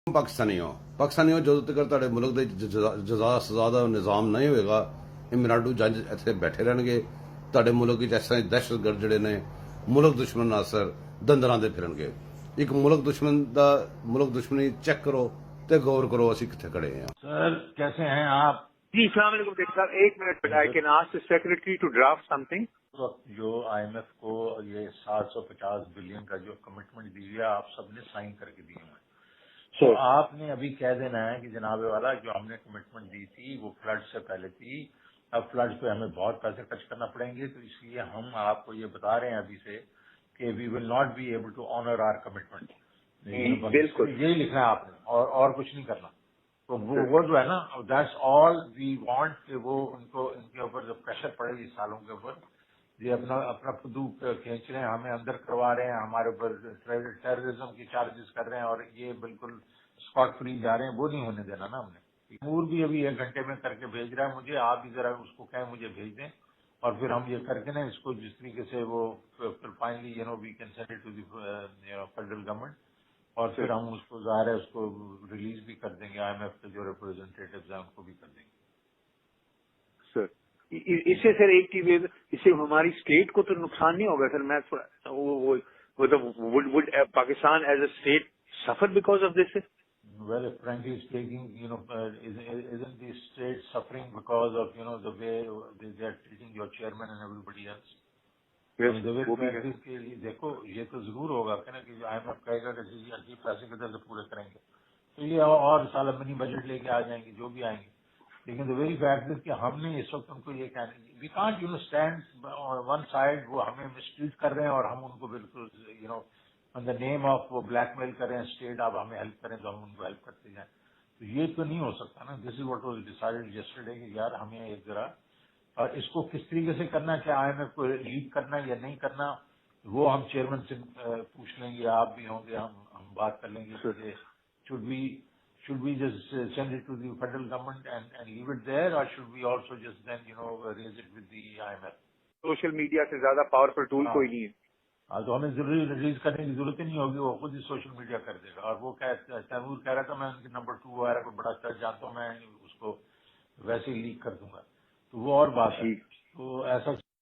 ਪਾਕਿਸਤਾਨੀਓ ਜਦੋਂ ਤੱਕ ਤੁਹਾਡੇ ਮੁਲਕ ਦੇ ਜਜ਼ਾ ਸਜ਼ਾ ਦਾ ਨਿਜ਼ਾਮ ਨਹੀਂ ਹੋਏਗਾ, ਇਮਰਾਟੂ ਜੱਜ ਇੱਥੇ ਬੈਠੇ ਰਹਿਣਗੇ। ਤੁਹਾਡੇ ਮੁਲਕ ਵਿੱਚ ਇਸ ਤਰ੍ਹਾਂ ਦਹਿਸ਼ਤਗਰਦ ਜਿਹੜੇ ਨੇ ਮੁਲਕ ਦੁਸ਼ਮਣ ਨਾਸਰ ਦੰਦਰਾਂ ਦੇ ਫਿਰਨਗੇ। ਇੱਕ ਮੁਲਕ ਦੁਸ਼ਮਣੀ ਚੈੱਕ ਕਰੋ ਤੇ ਗੌਰ ਕਰੋ ਅਸੀਂ ਕਿੱਥੇ ਖੜੇ ہیں۔ سر کیسے ہیں آپ؟ جی السلام علیکم ڈاکٹر صاحب، ایک minute I can ask the secretary to draft something. جو آئی ایم ایف کو یہ 750 بلین کا جو کمٹمنٹ دی ہے آپ سب نے سائن کر کے دیے ہیں، تو آپ نے ابھی کہہ دینا ہے کہ جناب والا جو ہم نے کمٹمنٹ دی تھی وہ فلڈ سے پہلے تھی، اب فلڈ پہ ہمیں بہت پیسے خرچ کرنا پڑیں گے، تو اس لیے ہم آپ کو یہ بتا رہے ہیں ابھی سے کہ we will not be able to honour our commitment. بالکل یہی لکھنا ہے آپ نے، اور کچھ نہیں کرنا۔ تو وہ جو ہے نا دیٹس آل وی وانٹ کہ وہ ان کے اوپر جو پریشر پڑے اس سالوں کے اوپر، یہ اپنا پدو کھینچ رہے ہیں، ہمیں اندر کروا رہے ہیں، ہمارے اوپر ٹیررزم کی چارجز کر رہے ہیں، اور یہ بالکل اسکاٹ فری جا رہے ہیں، وہ نہیں ہونے دینا نا ہم نے۔ امور بھی ابھی 1 گھنٹے میں کر کے بھیج رہا ہے مجھے، آپ بھی ذرا اس کو کہیں مجھے بھیج دیں، اور پھر ہم یہ کر کے نا اس کو جس طریقے سے وہ finally we can send it to the federal government, اور پھر ہم اس کو ظاہر ہے اس کو ریلیز بھی کر دیں گے، آئی ایم ایف کے جو ریپرزینٹیٹیوز ہیں ان کو بھی کر دیں گے۔ سر اس سے سر ایک چیز اس سے ہماری اسٹیٹ کو تو نقصان نہیں ہوگا سر؟ میں would Pakistan as a state suffer because of this? Well, frankly speaking, isn't the state suffering because of, the way they are treating your chairman and everybody else? دیکھو یہ تو ضرور ہوگا کہ نا کہ آئی ایم ایف کہے گا کہ جی عجیب پیسے کدھر سے پورے کریں گے، تو یہ اور سال منی بجٹ لے کے آ جائیں گے جو بھی آئیں گے، لیکن دا ویری فیکٹ از کہ ہم نے اس وقت ان کو یہ کہنا، we can't stand one side, وہ ہمیں مسٹریٹ کر رہے ہیں اور ہم ان کو بالکل آن دا نیم آف وہ بلیک میل کر رہے ہیں اسٹیٹ، آپ ہمیں ہیلپ کریں تو ہم ان کو ہیلپ کرتے جائیں، تو یہ تو نہیں ہو سکتا نا۔ This is what was decided yesterday کہ یار ہمیں ایک ذرا، اور اس کو کس طریقے سے کرنا ہے، کیا آئی ایم ایف کو لیڈ کرنا یا نہیں کرنا، وہ ہم چیئرمین سے پوچھ لیں گے، آپ بھی ہوں گے، ہم بات کر لیں گے۔ should we just send it to the federal government and leave it there, or should we also just then raise it with the IMF؟ Social media سے زیادہ پاورفل ٹول کوئی نہیں ہے، تو ہمیں ضروری ریلیز کرنے کی ضرورت ہی نہیں ہوگی، وہ خود ہی سوشل میڈیا کر دے گا۔ اور وہ تیمور کہہ رہا تھا میں ان کے نمبر 2 وغیرہ کو بڑا اچھا جانتا ہوں، میں اس کو ویسے ہی لیک کر دوں گا، تو وہ اور بات ہے۔ تو ایسا